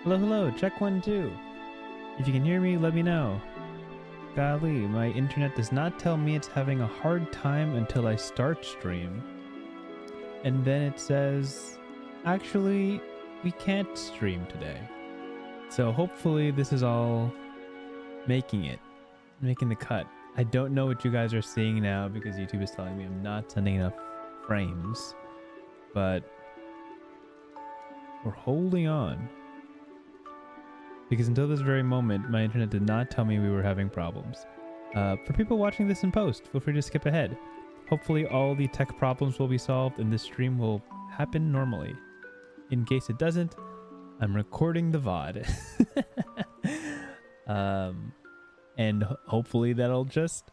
Hello, hello, check 1, 2. If you can hear me, let me know. Golly, my internet does not tell me it's having a hard time until I start stream. And then it says, actually, we can't stream today. So hopefully this is all making the cut. I don't know what you guys are seeing now because YouTube is telling me I'm not sending enough frames, but we're holding on. Because until this very moment, my internet did not tell me we were having problems. For people watching this in post, feel free to skip ahead. Hopefully all the tech problems will be solved and this stream will happen normally. In case it doesn't, I'm recording the VOD. And hopefully that'll just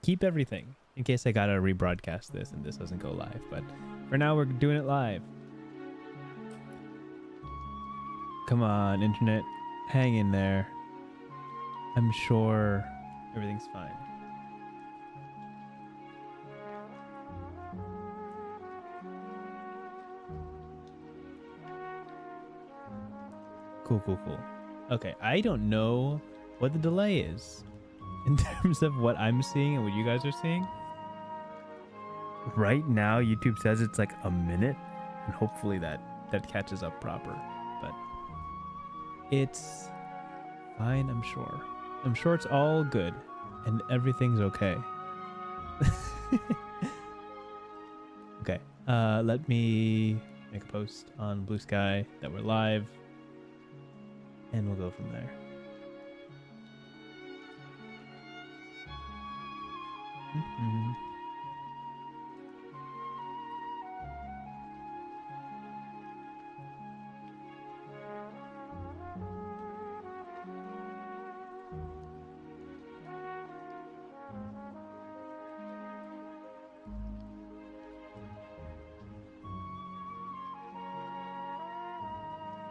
keep everything in case I gotta rebroadcast this and this doesn't go live. But for now, we're doing it live. Come on, internet, hang in there. I'm sure everything's fine. Cool. Okay, I don't know what the delay is in terms of what I'm seeing and what you guys are seeing. Right now, YouTube says it's like a minute, and hopefully that catches up proper. But it's fine, I'm sure. I'm sure it's all good and everything's okay. Okay, let me make a post on Blue Sky that we're live, and we'll go from there.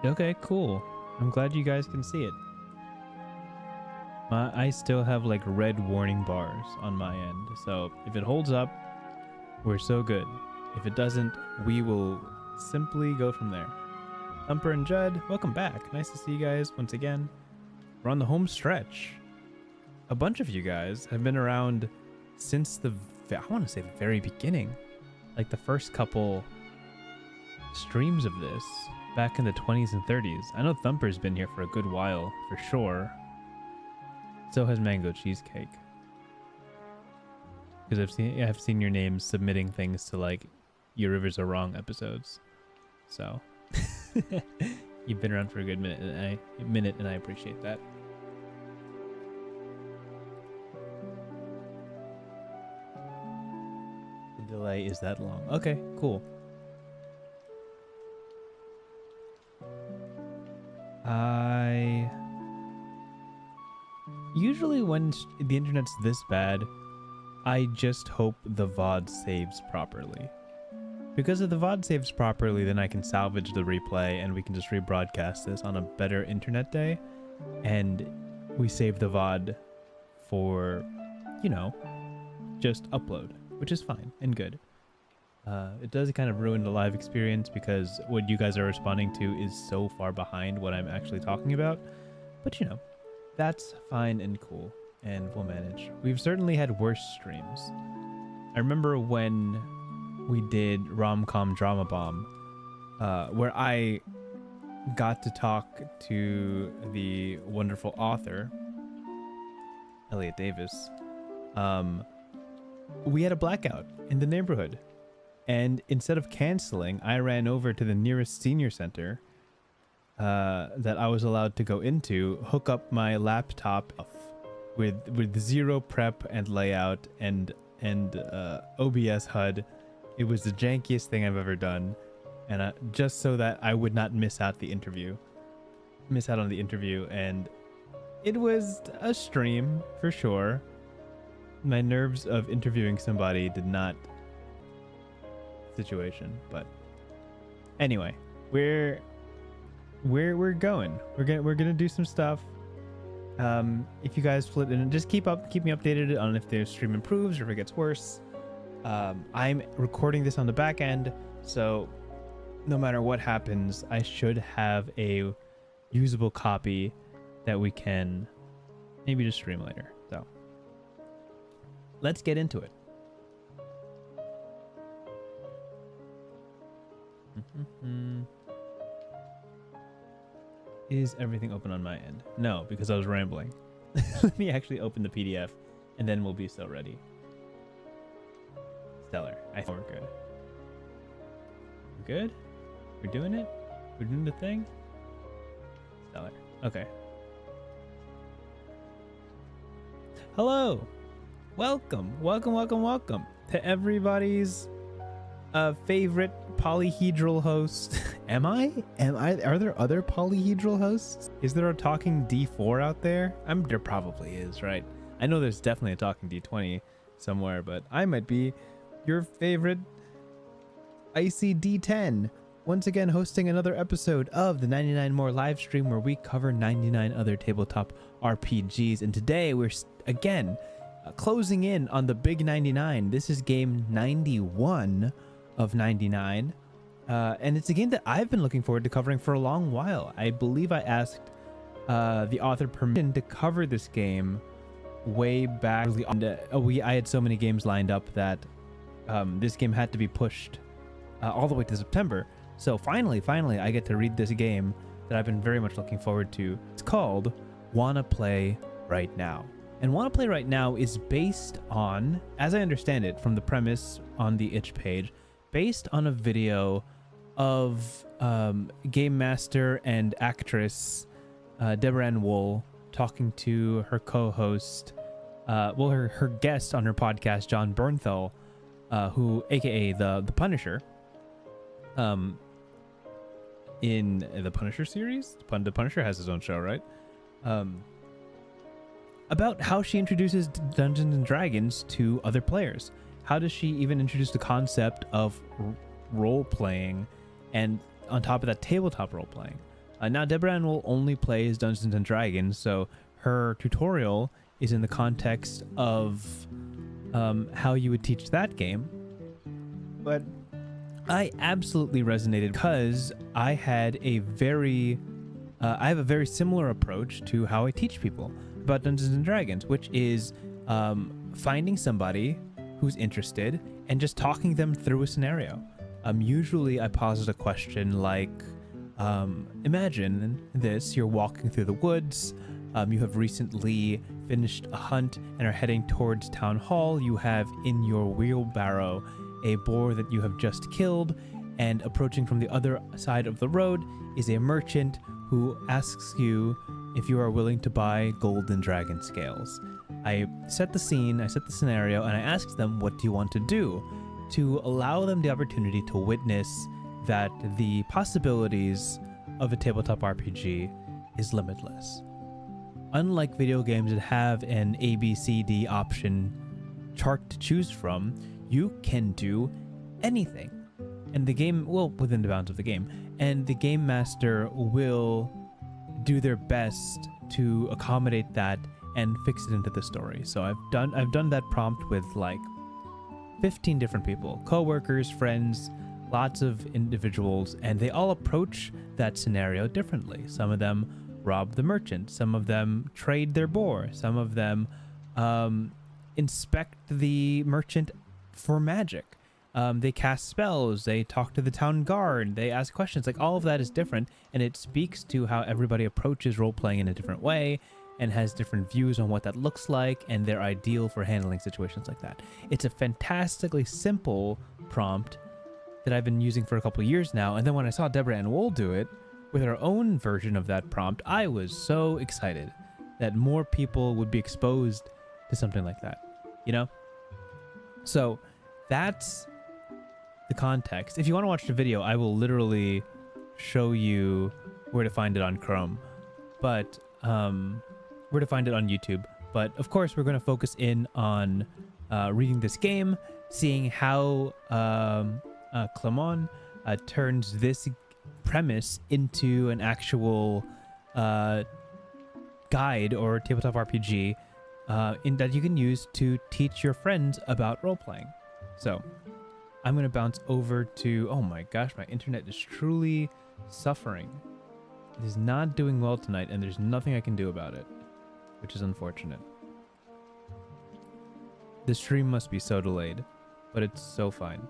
Okay, cool. I'm glad you guys can see it. I still have like red warning bars on my end, so if it holds up, we're so good. If it doesn't, we will simply go from there. Thumper and Judd, welcome back. Nice to see you guys once again. We're on the home stretch. A bunch of you guys have been around since I want to say the very beginning, like the first couple streams of this back in the 20s and 30s. I know Thumper's been here for a good while for sure. So has Mango Cheesecake. Because I've seen your name submitting things to like Your Rivers Are Wrong episodes. So you've been around for a good minute and I appreciate that. The delay is that long. Okay, cool. Usually when the internet's this bad, I just hope the VOD saves properly. Because if the VOD saves properly, then I can salvage the replay and we can just rebroadcast this on a better internet day. And we save the VOD for, you know, just upload, which is fine and good. It does kind of ruin the live experience because what you guys are responding to is so far behind what I'm actually talking about. But you know, that's fine and cool, and we'll manage. We've certainly had worse streams. I remember when we did Rom-Com Drama Bomb, where I got to talk to the wonderful author, Elliot Davis. We had a blackout in the neighborhood. And instead of canceling, I ran over to the nearest senior center that I was allowed to go into, hook up my laptop with zero prep and layout and OBS HUD. It was the jankiest thing I've ever done, and just so that I would not miss out on the interview. And it was a stream for sure. My nerves of interviewing somebody did not situation, but anyway, we're going. We're gonna do some stuff. If you guys flip and just keep me updated on if the stream improves or if it gets worse. I'm recording this on the back end, so no matter what happens, I should have a usable copy that we can maybe just stream later. So let's get into it. Is everything open on my end? No, because I was rambling. Let me actually open the PDF and then we'll be so ready. Stellar. I think we're good. We're good? We're doing it? We're doing the thing? Stellar. Okay. Hello! Welcome to everybody's favorite polyhedral host. Am I? Are there other polyhedral hosts? Is there a talking D4 out there? There probably is, right? I know there's definitely a talking D20 somewhere, but I might be your favorite icy D10. Once again, hosting another episode of the 99 More live stream where we cover 99 other tabletop RPGs. And today we're again closing in on the big 99. This is game 91 of 99. And it's a game that I've been looking forward to covering for a long while. I believe I asked the author permission to cover this game way back. I had so many games lined up that this game had to be pushed all the way to September. So finally, I get to read this game that I've been very much looking forward to. It's called Wanna Play Right Now. And Wanna Play Right Now is based on, as I understand it from the premise on the itch page, based on a video of game master and actress Deborah Ann Woll talking to her co-host, her guest on her podcast, John Bernthal, who, aka the Punisher, in the Punisher series. The Punisher has his own show, right? About how she introduces Dungeons and Dragons to other players. How does she even introduce the concept of role-playing, and on top of that, tabletop role-playing? Now, Deborah Ann Woll only plays Dungeons and Dragons, so her tutorial is in the context of how you would teach that game. But I absolutely resonated because I have a very similar approach to how I teach people about Dungeons and Dragons, which is finding somebody who's interested and just talking them through a scenario. Usually I posit a question like, imagine this: you're walking through the woods, you have recently finished a hunt and are heading towards town hall. You have in your wheelbarrow a boar that you have just killed, and approaching from the other side of the road is a merchant who asks you if you are willing to buy golden dragon scales. I set the scene, I set the scenario, and I asked them, what do you want to do? To allow them the opportunity to witness that the possibilities of a tabletop RPG is limitless. Unlike video games that have an ABCD option chart to choose from, you can do anything. And the game, well, within the bounds of the game, and the game master will do their best to accommodate that and fix it into the story. So I've done that prompt with like 15 different people, co-workers, friends, lots of individuals, and they all approach that scenario differently. Some of them rob the merchant, some of them trade their boar, some of them inspect the merchant for magic. They cast spells, they talk to the town guard, they ask questions. Like, all of that is different, and it speaks to how everybody approaches role-playing in a different way and has different views on what that looks like and their ideal for handling situations like that. It's a fantastically simple prompt that I've been using for a couple of years now, and then when I saw Deborah Ann Woll do it with her own version of that prompt, I was so excited that more people would be exposed to something like that, you know? So that's the context. If you want to watch the video, I will literally show you where to find it on Chrome, but where to find it on YouTube. But of course, we're going to focus in on reading this game, seeing how Clement turns this premise into an actual guide or tabletop RPG in that you can use to teach your friends about role-playing. So I'm going to bounce over to, oh my gosh, my internet is truly suffering. It is not doing well tonight, and there's nothing I can do about it, which is unfortunate. The stream must be so delayed, but it's so fine.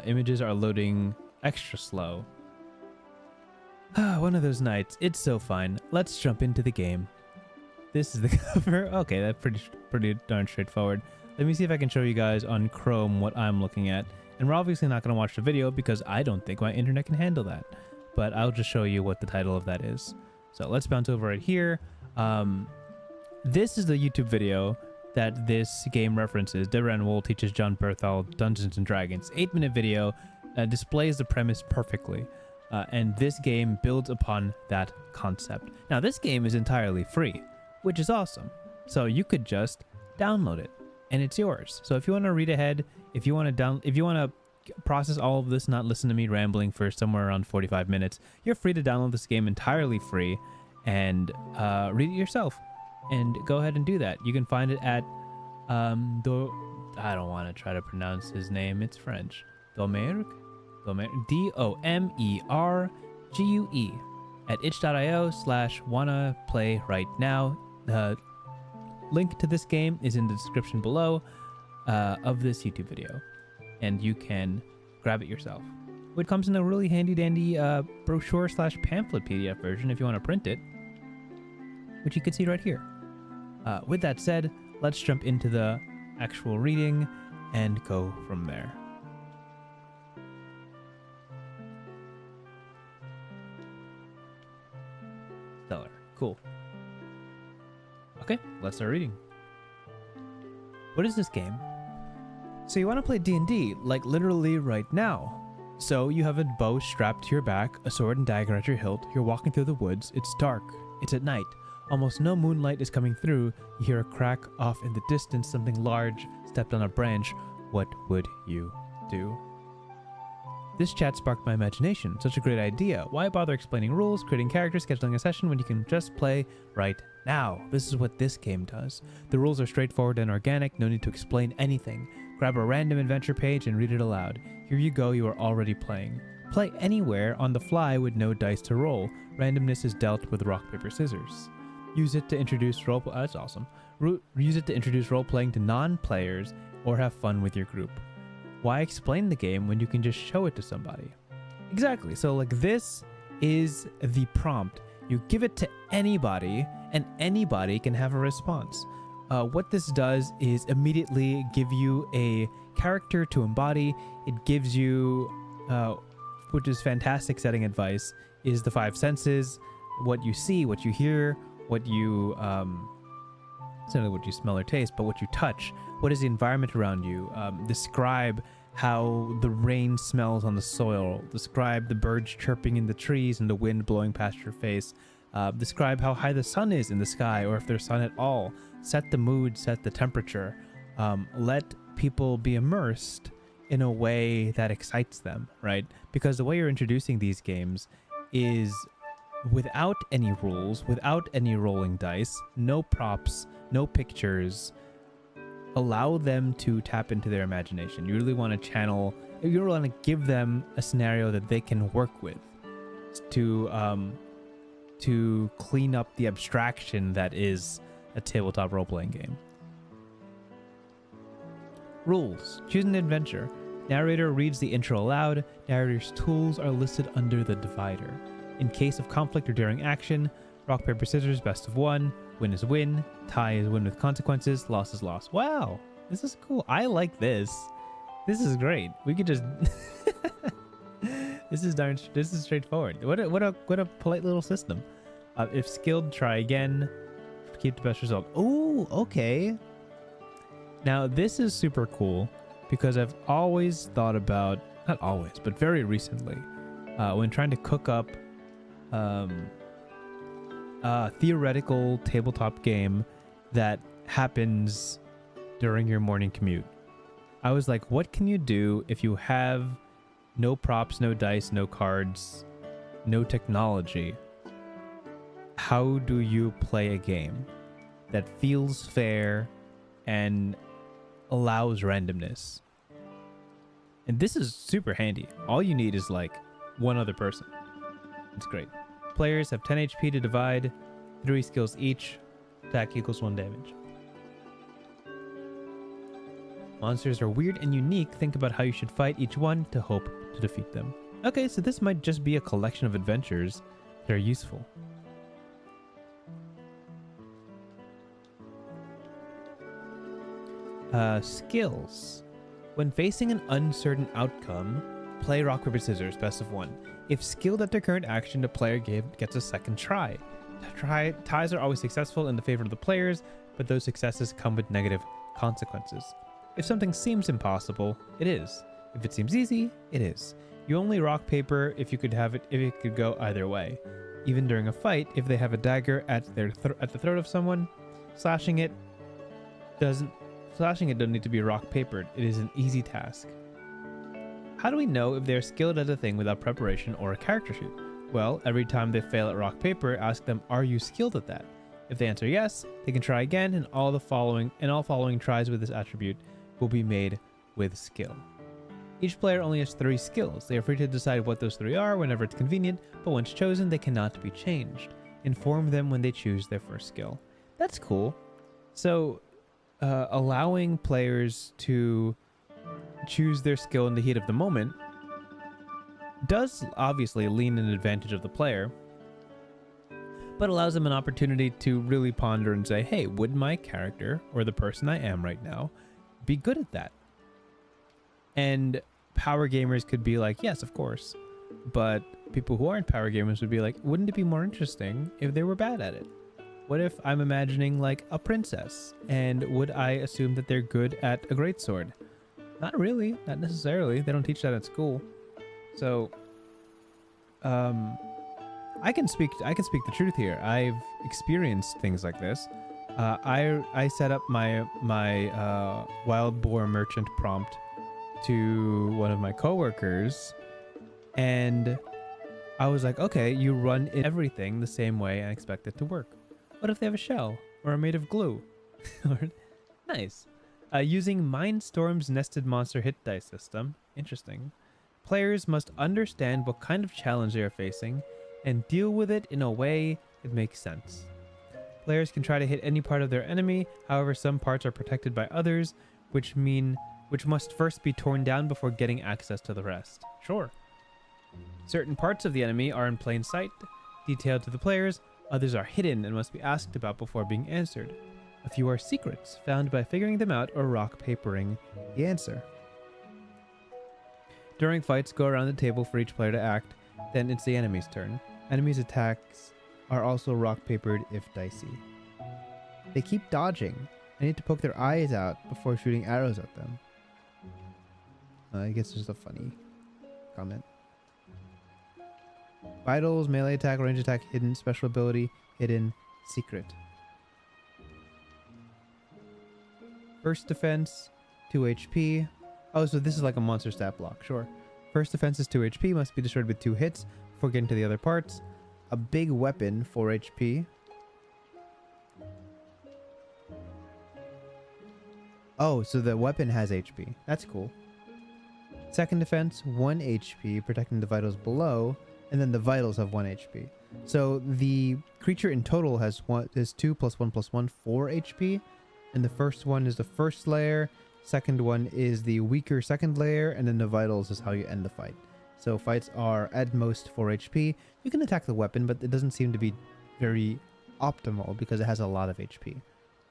Images are loading extra slow. One of those nights. It's so fine. Let's jump into the game. This is the cover. Okay, that's pretty darn straightforward. Let me see if I can show you guys on Chrome what I'm looking at. And we're obviously not going to watch the video because I don't think my internet can handle that. But I'll just show you what the title of that is. So let's bounce over right here. This is the YouTube video that this game references. Deborah Ann Woll teaches John Berthal Dungeons and Dragons. 8-minute video displays the premise perfectly. And this game builds upon that concept. Now, this game is entirely free, which is awesome. So you could just download it, and it's yours. So if you want to read ahead, if you want to process all of this, not listen to me rambling for somewhere around 45 minutes, you're free to download this game entirely free and read it yourself. And go ahead and do that. You can find it at I don't want to try to pronounce his name. It's French. Domergue. D-O-M-E-R-G-U-E at itch.io/wanna play right now. The link to this game is in the description below of this YouTube video, and you can grab it yourself. It comes in a really handy dandy brochure/pamphlet PDF version if you want to print it, which you can see right here. With that said, let's jump into the actual reading and go from there. Stellar. Cool. Okay, let's start reading. What is this game? So you want to play D&D, like literally right now. So you have a bow strapped to your back, a sword and dagger at your hilt, you're walking through the woods, it's dark, it's at night. Almost no moonlight is coming through, you hear a crack off in the distance, something large stepped on a branch. What would you do? This chat sparked my imagination. Such a great idea. Why bother explaining rules, creating characters, scheduling a session when you can just play right now? This is what this game does. The rules are straightforward and organic, no need to explain anything. Grab a random adventure page and read it aloud. Here you go, you are already playing. Play anywhere on the fly with no dice to roll. Randomness is dealt with rock-paper-scissors. Use it to introduce that's awesome. Use it to introduce role-playing to non-players or have fun with your group. Why explain the game when you can just show it to somebody? Exactly. So like this is the prompt. You give it to anybody and anybody can have a response. What this does is immediately give you a character to embody. It gives you, which is fantastic setting advice, is the 5 senses, what you see, what you hear, what you, it's not what you smell or taste, but what you touch. What is the environment around you? Describe how the rain smells on the soil. Describe the birds chirping in the trees and the wind blowing past your face. Describe how high the sun is in the sky, or if there's sun at all. Set the mood, set the temperature. Let people be immersed in a way that excites them, right? Because the way you're introducing these games is without any rules, without any rolling dice, no props, no pictures. Allow them to tap into their imagination. You really want to channel, you really want to give them a scenario that they can work with to clean up the abstraction that is a tabletop role-playing game. Rules. Choose an adventure. Narrator reads the intro aloud. Narrator's tools are listed under the divider. In case of conflict or during action, rock, paper, scissors, best of one. Win is win. Tie is win with consequences. Loss is loss. Wow, this is cool. I like this. This is great. We could just this is straightforward. What a polite little system. If skilled, try again. Keep the best result. Oh, okay. Now this is super cool because I've always thought about, not always, but very recently, when trying to cook up a theoretical tabletop game that happens during your morning commute. I was like, what can you do if you have no props, no dice, no cards, no technology? How do you play a game that feels fair and allows randomness? And this is super handy. All you need is like one other person. It's great. Players have 10 HP to divide, 3 skills each. Attack equals 1 damage. Monsters are weird and unique. Think about how you should fight each one to hope to defeat them. Okay, so this might just be a collection of adventures that are useful. Skills. When facing an uncertain outcome, play rock, paper, scissors, best of 1. If skilled at their current action, the player gets a second try. Ties are always successful in the favor of the players, but those successes come with negative consequences. If something seems impossible, it is. If it seems easy, it is. You only rock paper if it could go either way. Even during a fight, if they have a dagger at the throat of someone, slashing it doesn't need to be rock papered. It is an easy task. How do we know if they're skilled at a thing without preparation or a character sheet? Well, every time they fail at rock paper, ask them, are you skilled at that? If they answer yes, they can try again, and all following tries with this attribute will be made with skill. Each player only has 3 skills. They are free to decide what those 3 are whenever it's convenient, but once chosen, they cannot be changed. Inform them when they choose their first skill. That's cool. So, allowing players to choose their skill in the heat of the moment does obviously lean an advantage of the player, but allows them an opportunity to really ponder and say, hey, would my character, or the person I am right now, be good at that? And power gamers could be like, yes, of course. But people who aren't power gamers would be like, wouldn't it be more interesting if they were bad at it? What if I'm imagining like a princess, and would I assume that they're good at a greatsword? Not really, not necessarily. They don't teach that at school. So, I can speak the truth here. I've experienced things like this. I set up my wild boar merchant prompt to one of my coworkers, and I was like, okay, you run everything the same way and expect it to work. What if they have a shell or are made of glue? Nice. Using Mindstorm's nested monster hit dice system. Interesting. Players must understand what kind of challenge they are facing and deal with it in a way that makes sense. Players can try to hit any part of their enemy, however some parts are protected by others, which must first be torn down before getting access to the rest. Sure. Certain parts of the enemy are in plain sight, detailed to the players, others are hidden and must be asked about before being answered. A few are secrets, found by figuring them out or rock papering the answer. During fights, go around the table for each player to act, then it's the enemy's turn. Enemies' attacks are also rock papered if dicey. They keep dodging. I need to poke their eyes out before shooting arrows at them. I guess it's just a funny comment. Vitals, melee attack, range attack, hidden, special ability, hidden, secret. First defense, 2 HP. Oh, so this is like a monster stat block, sure. First defense is 2 HP, must be destroyed with 2 hits before getting to the other parts. A big weapon, 4 HP. Oh, so the weapon has HP. That's cool. Second defense, 1 HP, protecting the vitals below, and then the vitals have 1 HP. So the creature in total has 2 plus 1 plus 1, 4 HP. And the first one is the first layer, second one is the weaker second layer, and then the vitals is how you end the fight. So fights are at most 4 HP. You can attack the weapon, but it doesn't seem to be very optimal because it has a lot of HP.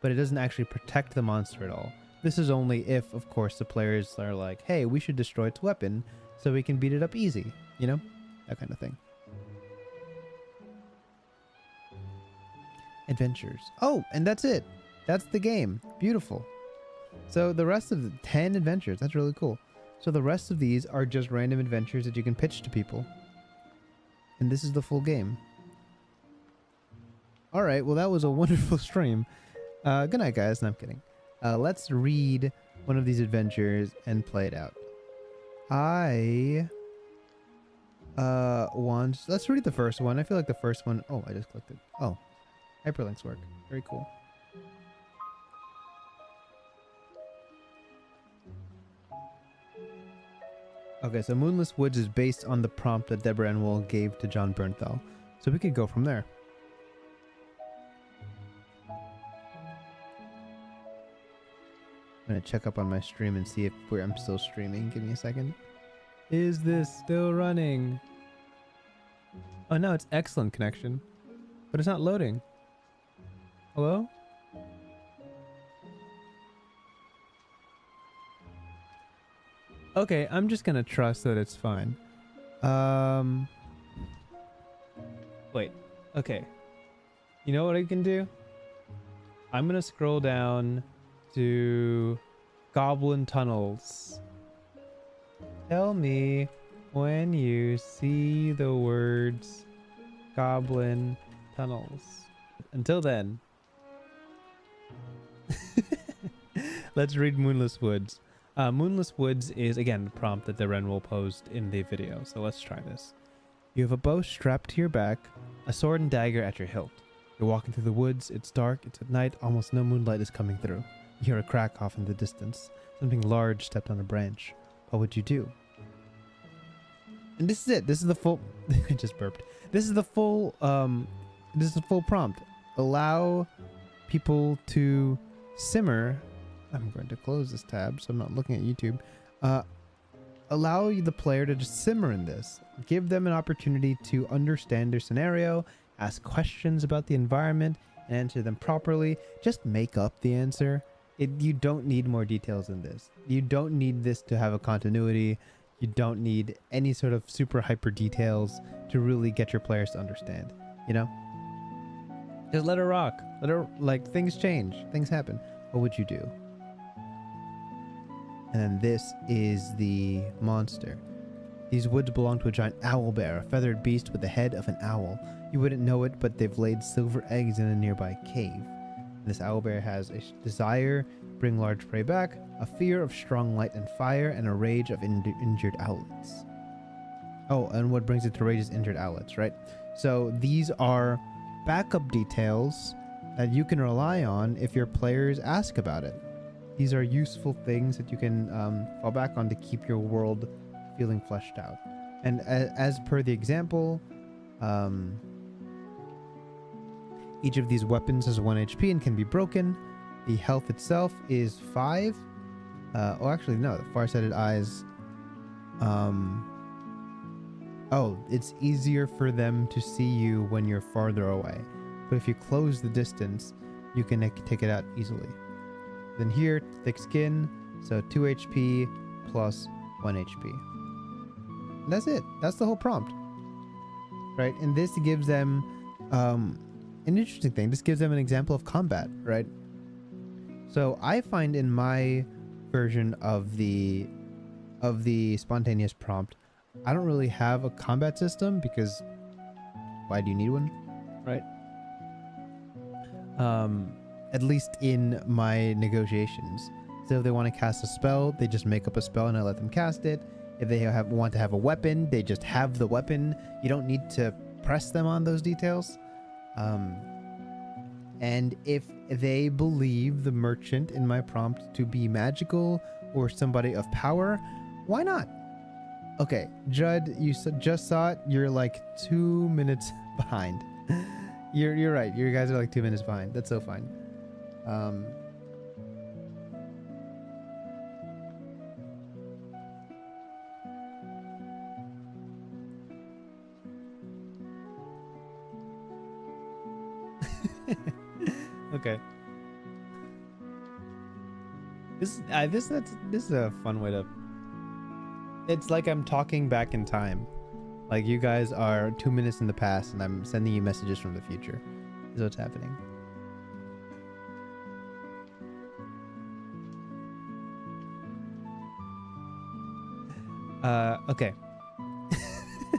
But it doesn't actually protect the monster at all. This is only if, of course, the players are like, hey, we should destroy its weapon so we can beat it up easy, you know? That kind of thing. Adventures. Oh, and that's it. That's the game. Beautiful. So the rest of the 10 adventures, that's really cool. So the rest of these are just random adventures that you can pitch to people. And this is the full game. All right, well, that was a wonderful stream. Good night, guys. No, I'm kidding. Let's read one of these adventures and play it out. Let's read the first one. I feel like the first one... Oh, I just clicked it. Oh, hyperlinks work. Very cool. Okay, so Moonless Woods is based on the prompt that Deborah Ann Woll gave to John Bernthal. So we could go from there. I'm gonna check up on my stream and see if I'm still streaming. Give me a second. Is this still running? Oh no, it's excellent connection, but it's not loading. Hello? Okay, I'm just gonna trust that it's fine. Wait. Okay. You know what I can do? I'm gonna scroll down to Goblin Tunnels. Tell me when you see the words Goblin Tunnels. Until then, let's read Moonless Woods. Moonless Woods is, again, the prompt that Deborah Ann Woll posed in the video. So let's try this. You have a bow strapped to your back, a sword and dagger at your hilt. You're walking through the woods. It's dark. It's at night. Almost no moonlight is coming through. You hear a crack off in the distance. Something large stepped on a branch. What would you do? And this is it. This is the full... I just burped. This is the full... this is the full prompt. Allow people to simmer. I'm going to close this tab so I'm not looking at YouTube. Allow the player to just simmer in this. Give them an opportunity to understand their scenario, ask questions about the environment, and answer them properly. Just make up the answer. You don't need more details than this. You don't need this to have a continuity. You don't need any sort of super hyper details to really get your players to understand, you know? Just let her rock. Let her, like, things change. Things happen. What would you do? And then this is the monster. These woods belong to a giant owl bear, a feathered beast with the head of an owl. You wouldn't know it, but they've laid silver eggs in a nearby cave. This owl bear has a desire to bring large prey back, a fear of strong light and fire, and a rage of injured owlets. Oh, and what brings it to rage is injured owlets, right? So these are backup details that you can rely on if your players ask about it. These are useful things that you can fall back on to keep your world feeling fleshed out. And as per the example, each of these weapons has 1 HP and can be broken. The health itself is 5. Oh, actually, no. The Farsighted Eyes. Oh, it's easier for them to see you when you're farther away. But if you close the distance, you can take it out easily. Then here, thick skin, so 2 HP plus 1 HP. And that's it. That's the whole prompt, right? And this gives them an interesting thing. This gives them an example of combat, right? So I find in my version of the spontaneous prompt, I don't really have a combat system because why do you need one, right? At least in my negotiations. So if they want to cast a spell, they just make up a spell and I let them cast it. If they want to have a weapon, they just have the weapon. You don't need to press them on those details. And if they believe the merchant in my prompt to be magical or somebody of power, why not? Okay, Judd, you just saw it. You're like 2 minutes behind. You're right. You guys are like 2 minutes behind. That's so fine. Okay. This is a fun way to. It's like I'm talking back in time. Like you guys are 2 minutes in the past and I'm sending you messages from the future. Is what's happening. Okay.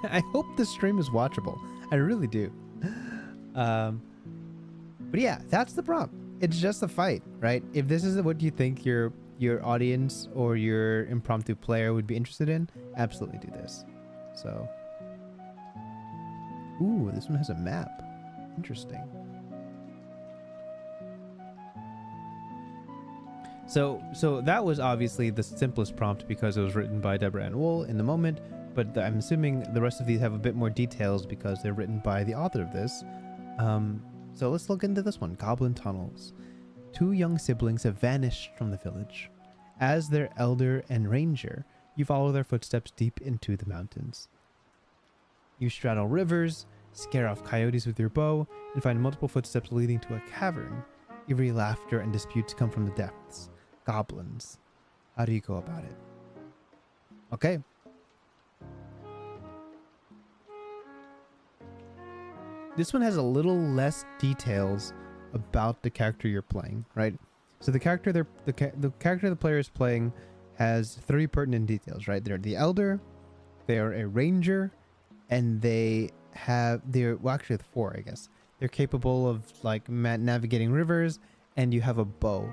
I hope the stream is watchable. I really do. But yeah, that's the prompt. It's just a fight, right? If this is what you think your audience or your impromptu player would be interested in, absolutely do this. So, ooh, this one has a map. Interesting. So that was obviously the simplest prompt because it was written by Deborah Ann Woll in the moment. but I'm assuming the rest of these have a bit more details because they're written by the author of this. So let's look into this one. Goblin tunnels. 2 young siblings have vanished from the village. As their elder and ranger, you follow their footsteps deep into the mountains. You straddle rivers, scare off coyotes with your bow, and find multiple footsteps leading to a cavern. Eerie laughter and disputes come from the depths. Goblins. How do you go about it? Okay. This one has a little less details about the character you're playing, right? So the character the player is playing has 3 pertinent details, right? They're the elder, they are a ranger, and well, actually 4, I guess. They're capable of like navigating rivers, and you have a bow.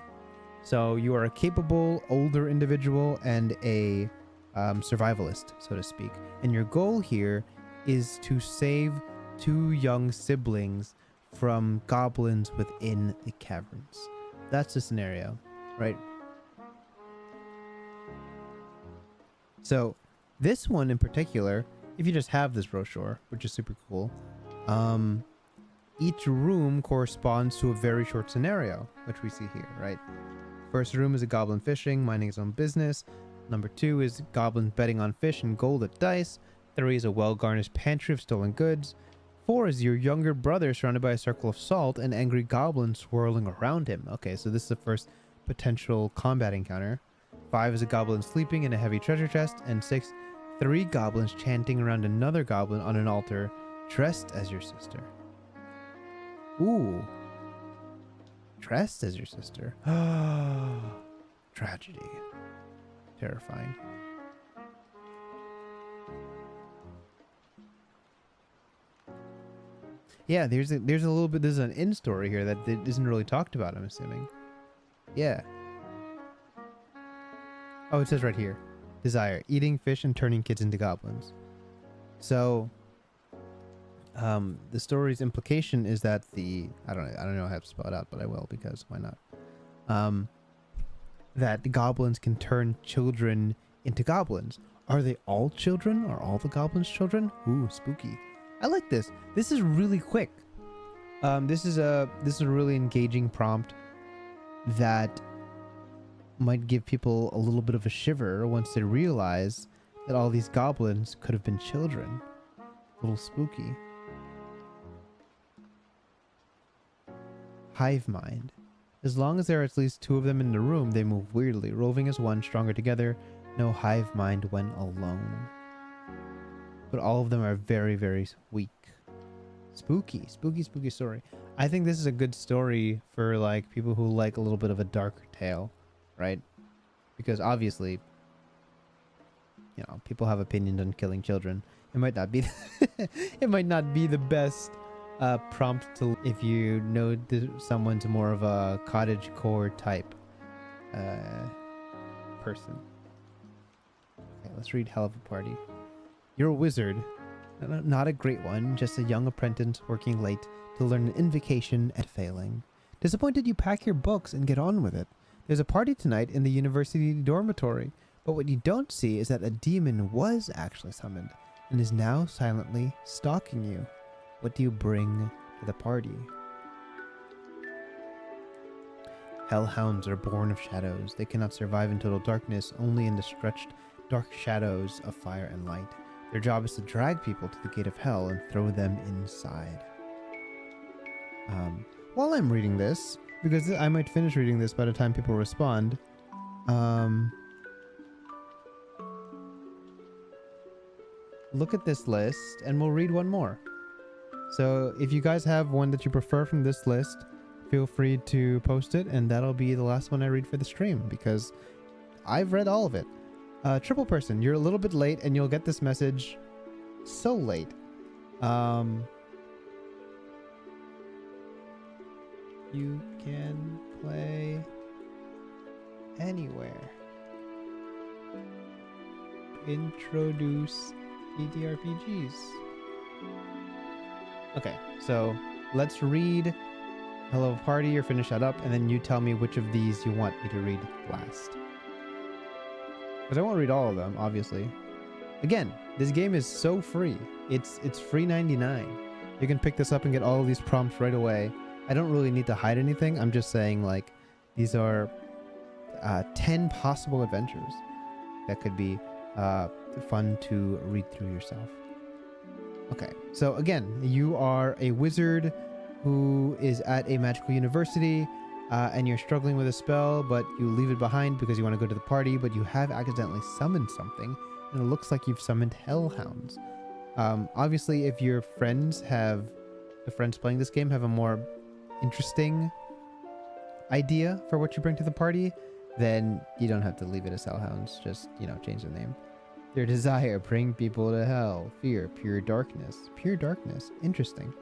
So you are a capable older individual and a survivalist, so to speak. And your goal here is to save 2 young siblings from goblins within the caverns. That's the scenario, right? So this one in particular, if you just have this brochure, which is super cool, each room corresponds to a very short scenario, which we see here, right? First room is a goblin fishing, minding his own business. Number 2 is goblins betting on fish and gold at dice. 3 is a well-garnished pantry of stolen goods. 4 is your younger brother surrounded by a circle of salt and angry goblins swirling around him. Okay, so this is the first potential combat encounter. 5 is a goblin sleeping in a heavy treasure chest. And 6, 3 goblins chanting around another goblin on an altar dressed as your sister. Ooh. Dressed as your sister. Tragedy. Terrifying. Yeah, there's a little bit, there's an in story here that isn't really talked about, I'm assuming. Yeah. Oh, it says right here. Desire. Eating fish and turning kids into goblins. So, the story's implication is that I don't know how to spell it out, but I will because why not? That the goblins can turn children into goblins. Are they all children? Are all the goblins children? Ooh, spooky. I like this. This is really quick. This is a really engaging prompt that might give people a little bit of a shiver once they realize that all these goblins could have been children. A little spooky. Hive mind. As long as there are at least 2 of them in the room, they move weirdly, roving as one, stronger together. No hive mind when alone. But all of them are very, very weak. Spooky story. I think this is a good story for like people who like a little bit of a darker tale, right? Because obviously, you know, people have opinions on killing children. It might not be it might not be the best prompt to if you know someone's more of a cottagecore type person. Okay, let's read Hell of a Party. You're a wizard, not a great one, just a young apprentice working late to learn an invocation and failing. Disappointed you pack your books and get on with it. There's a party tonight in the university dormitory, but what you don't see is that a demon was actually summoned and is now silently stalking you. What do you bring to the party? Hellhounds are born of shadows. They cannot survive in total darkness, only in the stretched dark shadows of fire and light. Their job is to drag people to the gate of hell and throw them inside. While I'm reading this, because I might finish reading this by the time people respond, look at this list and we'll read one more. So if you guys have one that you prefer from this list, feel free to post it and that'll be the last one I read for the stream because I've read all of it. Triple person, you're a little bit late and you'll get this message so late. You can play anywhere. Introduce TTRPGs. Okay, so let's read Hello Party or finish that up and then you tell me which of these you want me to read last. Because I won't read all of them, obviously. Again, this game is so free. It's free 99. You can pick this up and get all of these prompts right away. I don't really need to hide anything. I'm just saying, like, these are 10 possible adventures that could be fun to read through yourself. Okay, so again, you are a wizard who is at a magical university, and you're struggling with a spell, but you leave it behind because you want to go to the party, but you have accidentally summoned something, and it looks like you've summoned hellhounds. Obviously, if your friends the friends playing this game have a more interesting idea for what you bring to the party, then you don't have to leave it as hellhounds. Just, change the name. Their desire, bring people to hell. Fear, pure darkness. Pure darkness. Interesting.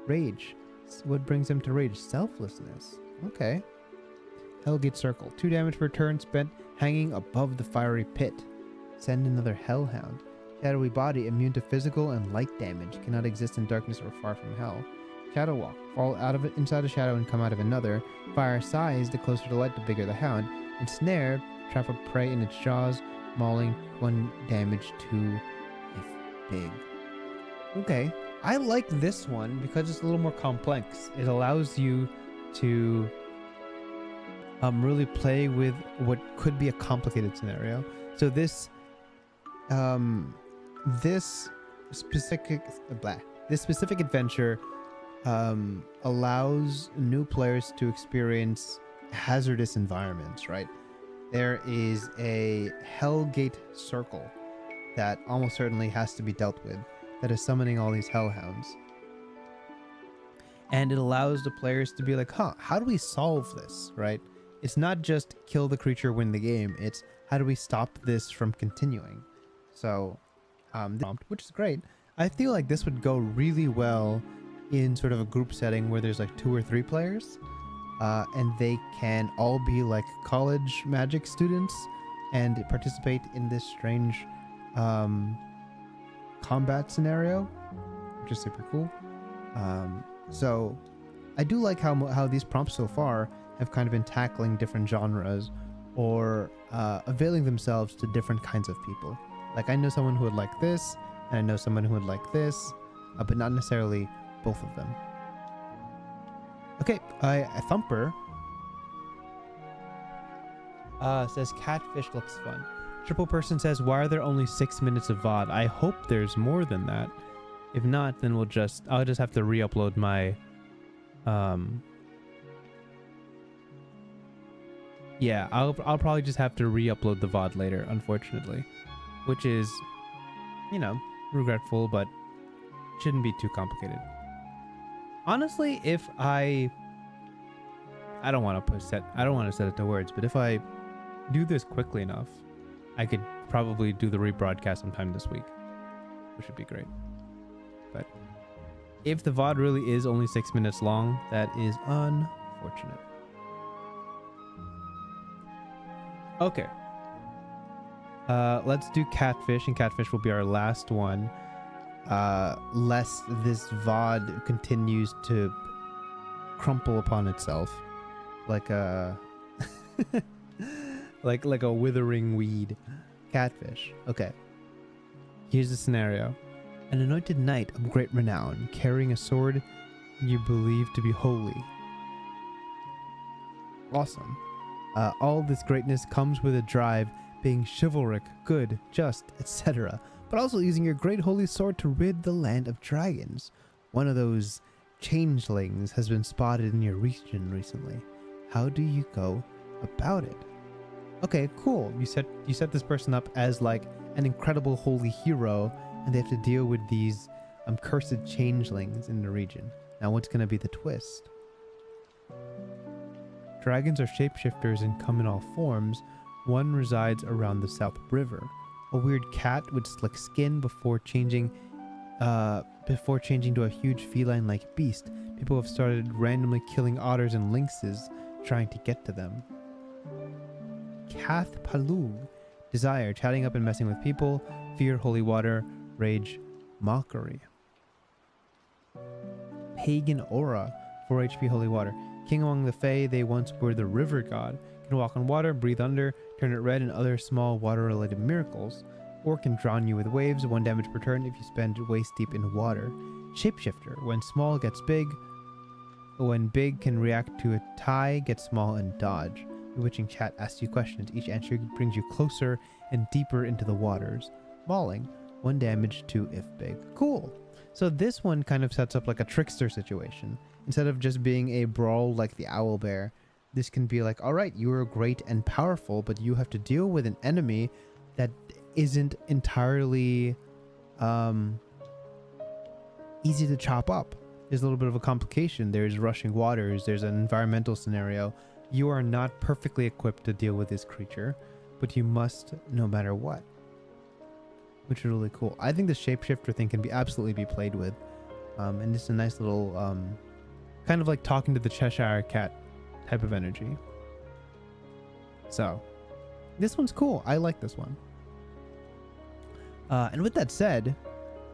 Rage. What brings them to rage? Selflessness. Okay. Hellgate Circle. 2 damage per turn spent hanging above the fiery pit. Send another hellhound. Shadowy body, immune to physical and light damage. Cannot exist in darkness or far from hell. Shadow walk. Fall out of it inside a shadow and come out of another. Fire size, the closer to light, the bigger the hound. Ensnare. Trap a prey in its jaws. Mauling 1 damage to if big. Okay. I like this one because it's a little more complex. It allows you to really play with what could be a complicated scenario. So this specific adventure allows new players to experience hazardous environments, right? There is a Hellgate Circle that almost certainly has to be dealt with, that is summoning all these hellhounds. And it allows the players to be like, how do we solve this, right? It's not just kill the creature, win the game. It's how do we stop this from continuing? So, which is great. I feel like this would go really well in sort of a group setting where there's like 2 or 3 players. And they can all be like college magic students and participate in this strange combat scenario, which is super cool. So I do like how these prompts so far have kind of been tackling different genres or availing themselves to different kinds of people. Like I know someone who would like this, and I know someone who would like this, but not necessarily both of them. Okay, a Thumper says Catfish looks fun. Triple Person says, why are there only 6 minutes of VOD? I hope there's more than that. If not, then I'll just have to re-upload my yeah, I'll probably just have to re-upload the VOD later, unfortunately, which is, regretful, but shouldn't be too complicated. Honestly, if I don't want to set it to words, but if I do this quickly enough, I could probably do the rebroadcast sometime this week, which would be great. But if the VOD really is only 6 minutes long, that is unfortunate. Okay. Let's do Catfish, and Catfish will be our last one. Lest this VOD continues to crumple upon itself like a like a withering weed. Catfish. Okay. Here's the scenario. An anointed knight of great renown, carrying a sword you believe to be holy. Awesome. All this greatness comes with a drive, being chivalric, good, just, etc., but also using your great holy sword to rid the land of dragons. One of those changelings has been spotted in your region recently. How do you go about it? Okay, cool. You set this person up as like an incredible holy hero, and they have to deal with these cursed changelings in the region. Now, what's going to be the twist? Dragons are shapeshifters and come in all forms. One resides around the South River. A weird cat with slick skin before changing to a huge feline-like beast. People have started randomly killing otters and lynxes, trying to get to them. Kath Palug. Desire, chatting up and messing with people. Fear, holy water. Rage, mockery. Pagan aura, 4 HP holy water. King among the Fae, they once were the river god. Can walk on water, breathe under, turn it red, and other small water-related miracles. or can drown you with waves, 1 damage per turn if you spend waist deep in water. Shapeshifter. When small gets big. When big can react to a tie, get small, and dodge. Bewitching Chat asks you questions. Each answer brings you closer and deeper into the waters. Mauling. 1 damage to if big. Cool. So this one kind of sets up like a trickster situation. Instead of just being a brawl like the owlbear, this can be like, all right, you are great and powerful, but you have to deal with an enemy that isn't entirely easy to chop up. There's a little bit of a complication. There's rushing waters. There's an environmental scenario. You are not perfectly equipped to deal with this creature, but you must no matter what, which is really cool. I think the shapeshifter thing can be absolutely be played with, and it's a nice little kind of like talking to the Cheshire Cat type of energy. So this one's cool. I like this one. And with that said,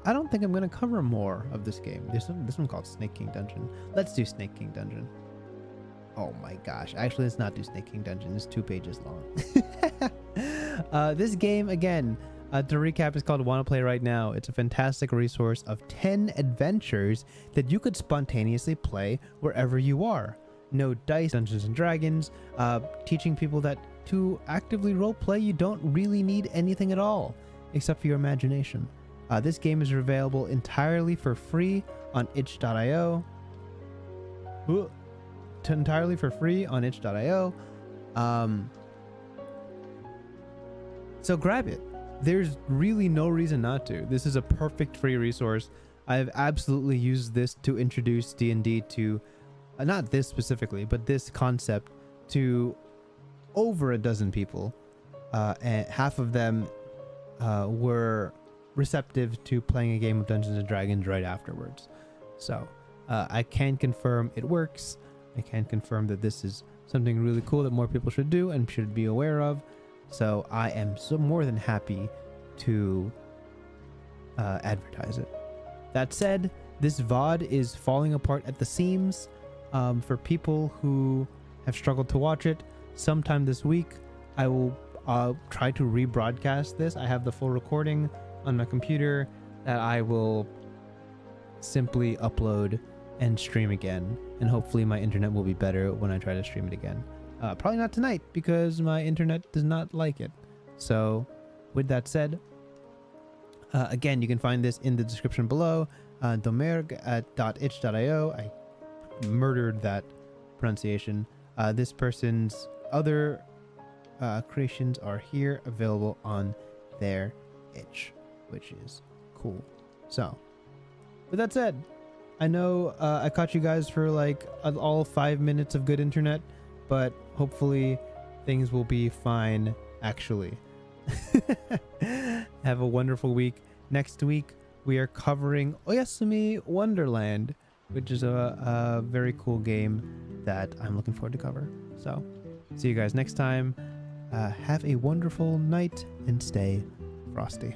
I don't think I'm going to cover more of this game. There's this one called Snake King Dungeon. Let's do Snake King Dungeon. Oh my gosh. Actually, let's not do Snake King Dungeon. It's 2 pages long. This game, again, to recap, is called Wanna Play Right Now. It's a fantastic resource of 10 adventures that you could spontaneously play wherever you are. No dice, Dungeons and Dragons, teaching people that to actively roleplay, you don't really need anything at all, except for your imagination. This game is available entirely for free on itch.io. Entirely for free on itch.io. So grab it. There's really no reason not to. This is a perfect free resource. I've absolutely used this to introduce D&D to, not this specifically, but this concept to over a dozen people. And half of them were receptive to playing a game of Dungeons and Dragons right afterwards. So I can confirm it works. I can confirm that this is something really cool that more people should do and should be aware of. So I am so more than happy to advertise it. That said, this VOD is falling apart at the seams. For people who have struggled to watch it, sometime this week I will try to rebroadcast this. I have the full recording on my computer that I will simply upload and stream again, and hopefully my internet will be better when I try to stream it again. Probably not tonight because my internet does not like it. So with that said, again, you can find this in the description below. domerg.itch.io. I murdered that pronunciation. This person's other creations are here, available on their itch, which is cool. So with that said, I know I caught you guys for like all 5 minutes of good internet, but hopefully things will be fine actually. Have a wonderful week. Next week we are covering Oyasumi Wonderland, which is a very cool game that I'm looking forward to cover. So see you guys next time. Have a wonderful night and stay frosty.